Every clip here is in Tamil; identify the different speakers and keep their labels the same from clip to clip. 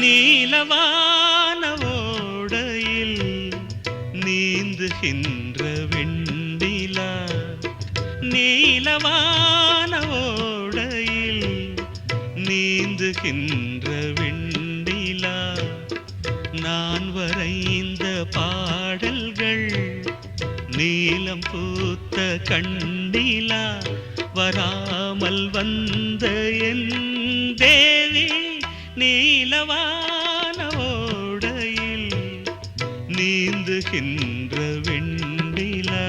Speaker 1: நீலவான ஓடையில் நீந்துகின்ற வெண்ணிலா, நீலவான ஓடையில் நீந்துகின்ற வெண்ணிலா, நான் வரைந்த பாடல்கள் நீலம் பூத்த கண்ணிலா, வராமல் வந்த என் தேவி நீலவான ஓடையில் நீந்துகின்ற வெண்ணிலா.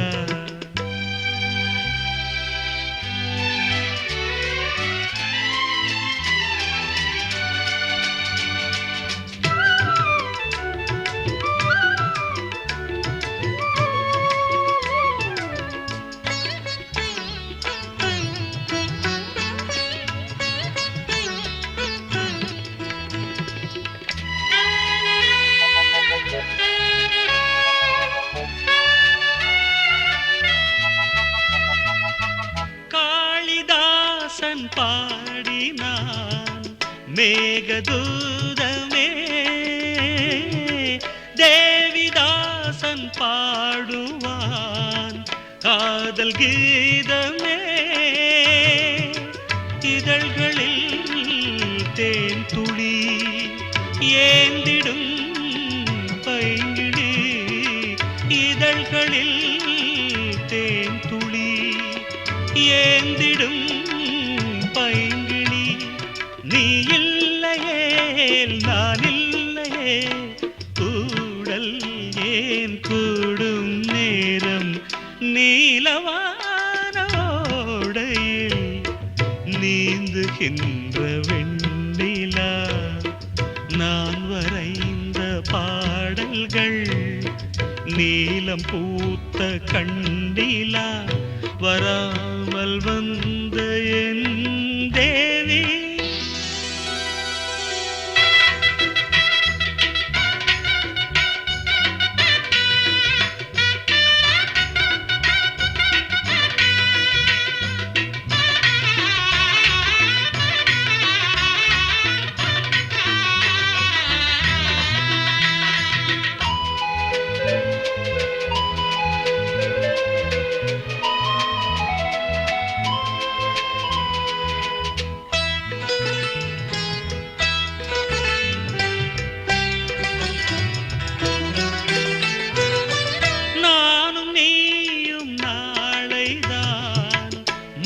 Speaker 1: காளிதாசன் பாடினான் மேகதூதமே, தேவிதாசன் பாடுவான் காதல் கீதமே, இதழ்களில் தேன் துளி ஏந்திடும் பைங்கிழி, இதழ்களில் தேன் துளி ஏந்திடும் பைங்கிழி, நீ இல்லையேல் நான் இல்லையே, கூடல் ஏன் கூடும் நேரம், நீலவான ஓடையில் நீந்துகின்ற வெண்ணிலா, நான் வரைந்த பாடல்கள் நீலம் பூத்த கண்ணிலா, வராமல் வந்த என் தேவி.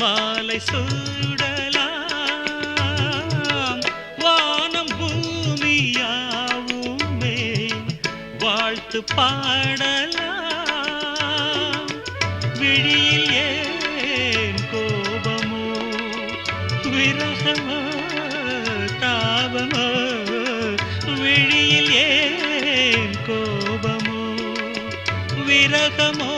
Speaker 1: மாலை சூடலாம் வானம் பூமியாவுமே வாழ்த்து பாடலாம், விழியில் ஏன் கோபமோ விரகமோ தாபமோ, விழியில் ஏன் கோபமோ விரகமோ